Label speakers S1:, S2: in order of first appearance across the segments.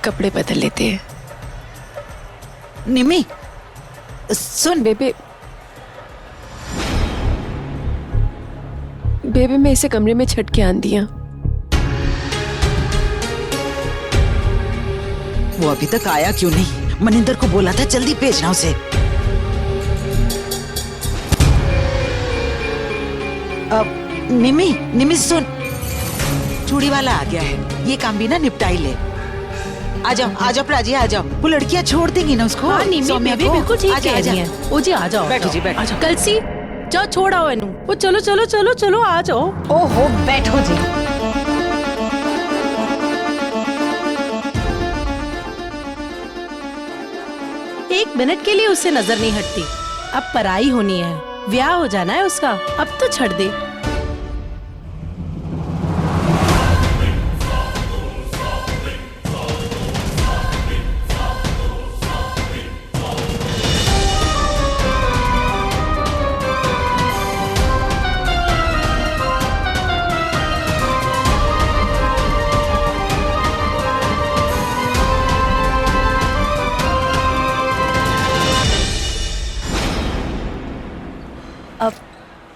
S1: कपड़े बदल लेते हैं।
S2: निमी सुन।
S1: बेबे मैं इसे कमरे में छट के आन दिया।
S2: वो अभी तक आया क्यों नहीं? मनिंदर को बोला था जल्दी भेजना उसे। अब निमी सुन, चूड़ी वाला आ गया है, ये काम भी ना निपटाई ले। आ जाओ प्राची, आ जाओ। वो लड़कियां छोड़ देंगी ना उसको।
S3: हाँ, निमी भी बिल्कुल ठीक कह रही है। ओ जी आ जाओ,
S2: बैठो जी, बैठो।
S3: कलसी जाओ, छोड़ आओ इन्हू। ओ चलो चलो चलो चलो आ जाओ।
S4: ओहो बैठो जी।
S3: एक मिनट के लिए उससे नजर नहीं हटती। अब पराई होनी है, ब्याह हो जाना है उसका, अब तो छड़ दे।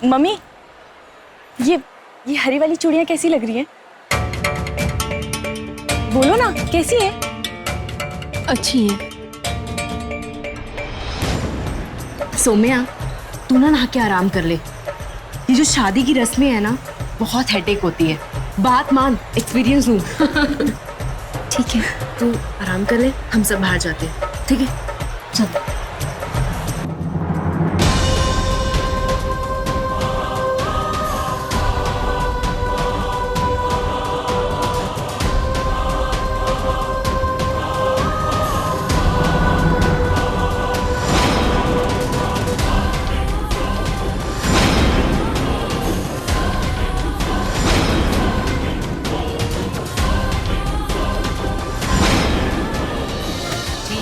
S4: मम्मी ये हरी वाली चूड़ियां कैसी लग रही हैं? बोलो ना कैसी है?
S1: अच्छी है।
S4: सोम्या तू ना नहा के आराम कर ले। ये जो शादी की रस्में है ना बहुत हेडेक होती है। बात मान, एक्सपीरियंस हूँ। ठीक है तू आराम कर ले, हम सब बाहर जाते हैं। ठीक है चल।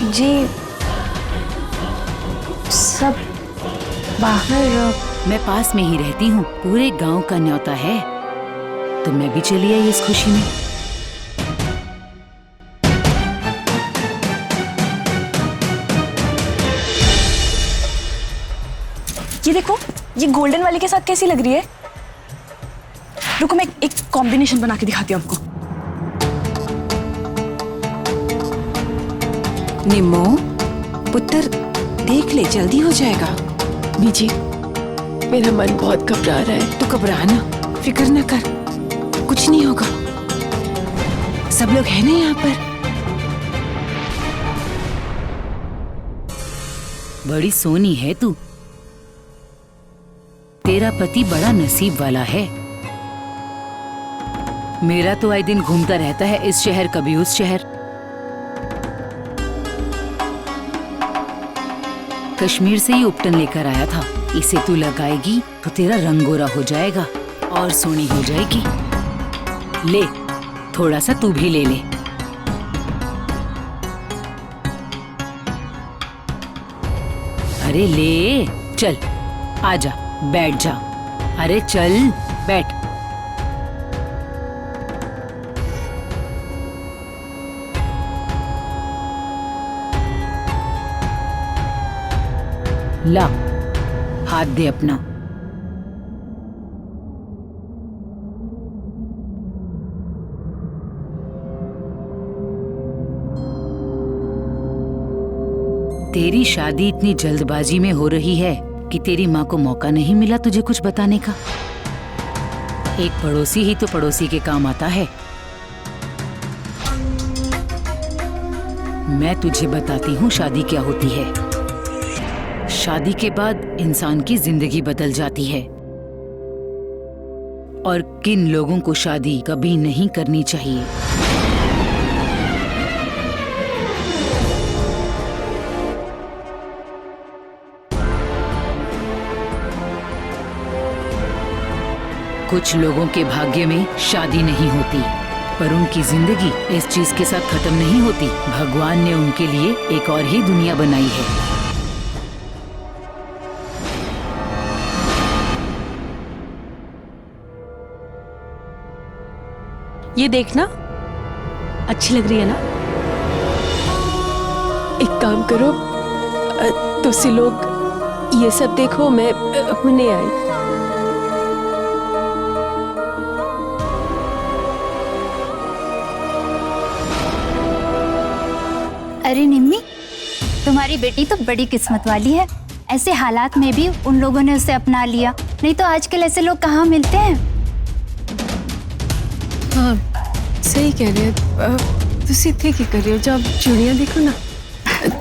S4: जी सब बाहर।
S5: मैं पास में ही रहती हूँ, पूरे गांव का न्योता है, तो मैं भी चली आई इस खुशी में।
S4: ये देखो, ये गोल्डन वाली के साथ कैसी लग रही है? रुको मैं एक कॉम्बिनेशन बना के दिखाती हूँ आपको।
S6: निम्मो पुत्र देख ले, जल्दी हो जाएगा।
S1: बीजी मेरा मन बहुत घबरा रहा है।
S6: तो घबरा ना, फिक्र ना कर, कुछ नहीं होगा। सब लोग हैं ना यहाँ पर।
S5: बड़ी सोनी है तू, तेरा पति बड़ा नसीब वाला है। मेरा तो आए दिन घूमता रहता है, इस शहर कभी उस शहर। कश्मीर से ही उपटन लेकर आया था, इसे तू लगाएगी तो तेरा रंग गोरा हो जाएगा और सोनी हो जाएगी। ले थोड़ा सा तू भी ले ले। अरे ले चल, आजा बैठ जा। अरे चल बैठ। ला हाथ दे अपना। तेरी शादी इतनी जल्दबाजी में हो रही है कि तेरी माँ को मौका नहीं मिला तुझे कुछ बताने का। एक पड़ोसी ही तो पड़ोसी के काम आता है। मैं तुझे बताती हूँ शादी क्या होती है। शादी के बाद इंसान की जिंदगी बदल जाती है और किन लोगों को शादी कभी नहीं करनी चाहिए। कुछ लोगों के भाग्य में शादी नहीं होती, पर उनकी जिंदगी इस चीज के साथ खत्म नहीं होती। भगवान ने उनके लिए एक और ही दुनिया बनाई है।
S3: ये देखना, अच्छी लग रही है ना?
S1: एक काम करो, तुसी लोग ये सब देखो, मैं हुने आई।
S7: अरे निम्मी, तुम्हारी बेटी तो बड़ी किस्मत वाली है। ऐसे हालात में भी उन लोगों ने उसे अपना लिया, नहीं तो आजकल ऐसे लोग कहाँ मिलते हैं।
S6: हाँ सही कह रहे हो, तुसी इत्थे की कर रहे हो, जब चूड़ियां देखो ना।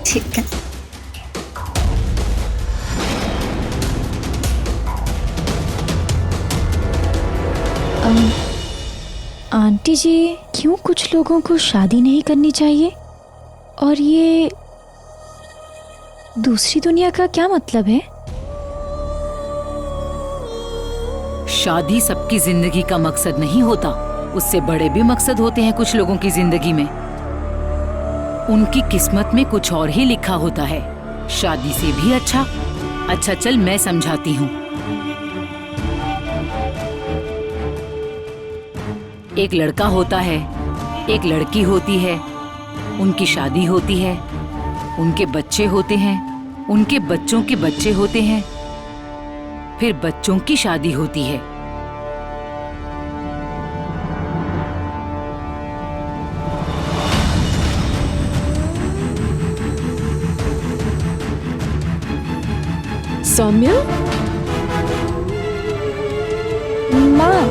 S7: ठीक है।
S8: आंटी जी, क्यों कुछ लोगों को शादी नहीं करनी चाहिए और ये दूसरी दुनिया का क्या मतलब है?
S5: शादी सबकी जिंदगी का मकसद नहीं होता, उससे बड़े भी मकसद होते हैं कुछ लोगों की जिंदगी में। उनकी किस्मत में कुछ और ही लिखा होता है। शादी से भी अच्छा चल मैं समझाती हूँ। एक लड़का होता है, एक लड़की होती है, उनकी शादी होती है, उनके बच्चे होते हैं, उनके बच्चों के बच्चे होते हैं, फिर बच्चों की शादी होती है।
S1: सौम्या,
S8: माँ,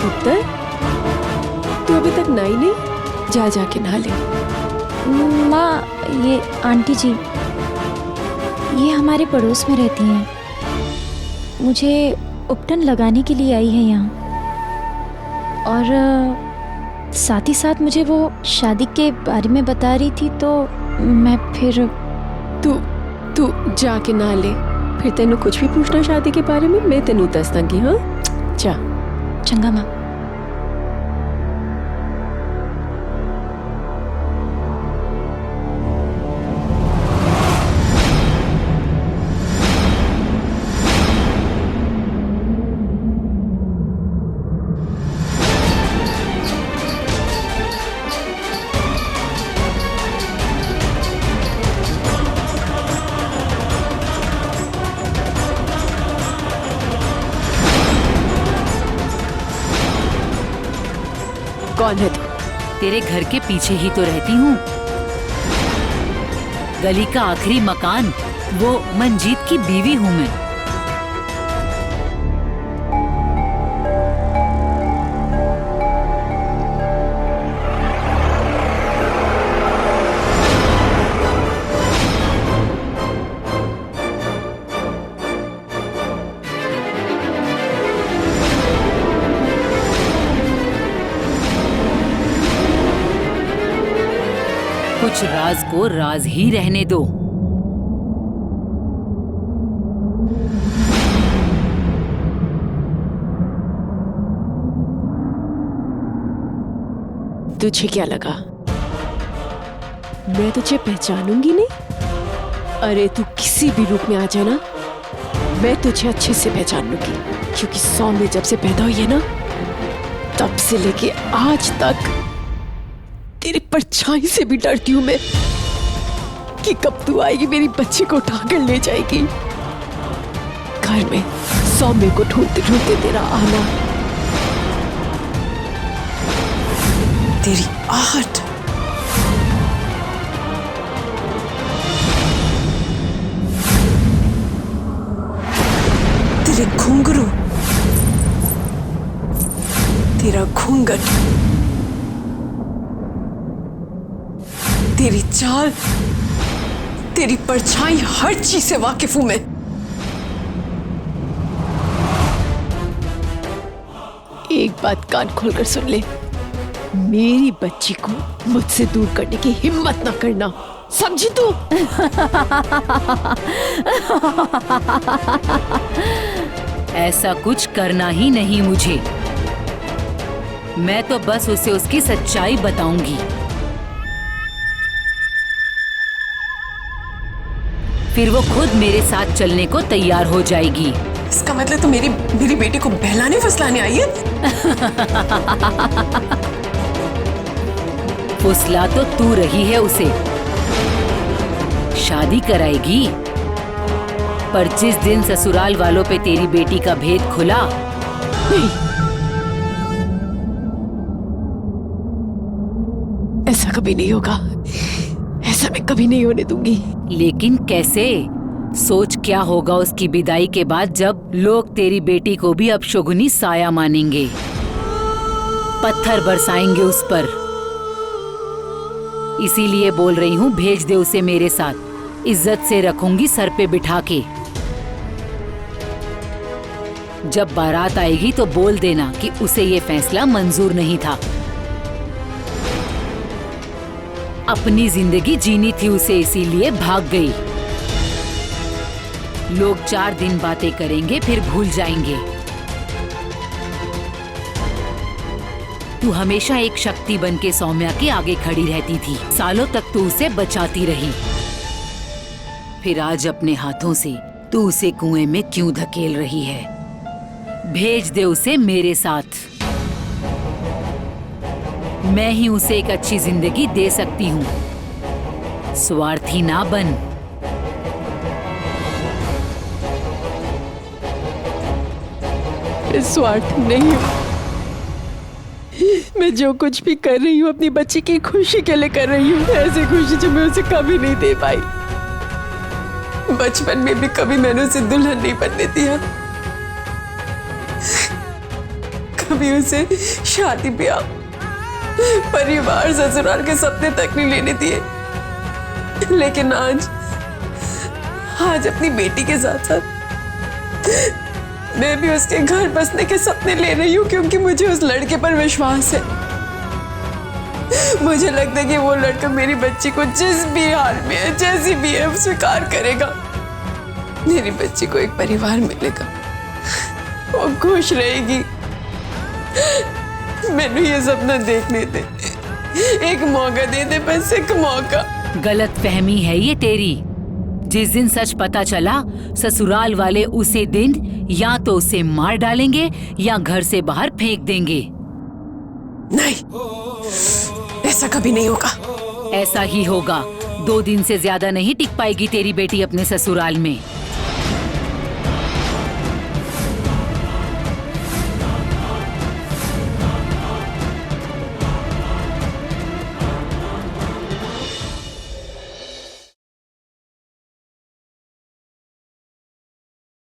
S1: पुत्र, तू अभी तक नहाई नहीं? जा जाके नहा ले।
S8: माँ, ये आंटी जी, ये हमारे पड़ोस में रहती हैं। मुझे उपटन लगाने के लिए आई है यहाँ, और साथ ही साथ मुझे वो शादी के बारे में बता रही थी, तो मैं फिर
S1: तू जाके नहा ले, फिर तेनू कुछ भी पूछना शादी के बारे में, मैं तेनू दस दूंगी। हाँ जा।
S8: चंगा माँ।
S1: कौन है तू?
S5: तेरे घर के पीछे ही तो रहती हूँ। गली का आखिरी मकान, वो मंजीत की बीवी हूँ मैं। कुछ राज को राज ही रहने दो।
S1: तुझे क्या लगा मैं तुझे पहचानूंगी नहीं? अरे तू किसी भी रूप में आ जाना, मैं तुझे अच्छे से पहचान लूंगी, क्योंकि सौम्य जब से पैदा हुई है ना, तब से लेके आज तक तेरी परछाई से भी डरती हूं मैं कि कब तू आएगी, मेरी बच्ची को उठाकर ले जाएगी। घर में सौम्य को ढूंढते ढूंढते तेरा आना, तेरी आहट, तेरे घुंघरू, तेरा घूंघट, तेरी चाल, तेरी परछाई, हर चीज से वाकिफ हूं मैं। एक बात कान खोलकर सुन ले, मेरी बच्ची को मुझसे दूर करने की हिम्मत ना करना, समझी तू?
S5: ऐसा कुछ करना ही नहीं मुझे, मैं तो बस उसे उसकी सच्चाई बताऊंगी। फिर वो खुद मेरे साथ चलने को तैयार हो जाएगी।
S6: इसका मतलब तो मेरी बेटी को बहलाने फुसलाने आई है।
S5: फुसला तो तू रही है उसे, शादी कराएगी, पर जिस दिन ससुराल वालों पे तेरी बेटी का भेद खुला,
S1: नहीं, ऐसा कभी नहीं होगा, ऐसा मैं कभी नहीं होने दूंगी।
S5: लेकिन कैसे? सोच क्या होगा उसकी विदाई के बाद, जब लोग तेरी बेटी को भी अपशगुनी साया मानेंगे, पत्थर बरसाएंगे उस पर। इसीलिए बोल रही हूँ, भेज दे उसे मेरे साथ, इज्जत से रखूंगी सर पे बिठा के। जब बारात आएगी तो बोल देना कि उसे ये फैसला मंजूर नहीं था। अपनी जिंदगी जीनी थी उसे, इसीलिए भाग गई। लोग 4 दिन बातें करेंगे फिर भूल जाएंगे। तू हमेशा एक शक्ति बन के सौम्या के आगे खड़ी रहती थी, सालों तक तू उसे बचाती रही। फिर आज अपने हाथों से तू उसे कुएं में क्यों धकेल रही है? भेज दे उसे मेरे साथ। मैं ही उसे एक अच्छी जिंदगी दे सकती हूँ, स्वार्थी ना बन।
S1: मैं स्वार्थ नहीं हूँ, मैं जो कुछ भी कर रही हूँ अपनी बच्ची की खुशी के लिए कर रही हूँ। ऐसी खुशी जो मैं उसे कभी नहीं दे पाई।
S6: बचपन में भी कभी मैंने उसे दुल्हन नहीं बनने दिया, कभी उसे शादी ब्याह, परिवार, ससुराल के सपने तक नहीं लेने दिए। लेकिन आज अपनी बेटी के साथ साथ मैं भी उसके घर बसने के सपने ले रही हूँ, क्योंकि मुझे उस लड़के पर विश्वास है। मुझे लगता है कि वो लड़का मेरी बच्ची को जिस भी हाल में है, जैसी भी है, स्वीकार करेगा। मेरी बच्ची को एक परिवार मिलेगा, वो खुश रहेगी। मैंने ये सपना देखने दे, एक मौका दे दे, बस एक मौका।
S5: गलत फहमी है ये तेरी। जिस दिन सच पता चला, ससुराल वाले उसे दिन या तो उसे मार डालेंगे या घर से बाहर फेंक देंगे।
S6: नहीं, ऐसा कभी नहीं होगा।
S5: ऐसा ही होगा। 2 दिन से ज्यादा नहीं टिक पाएगी तेरी बेटी अपने ससुराल में।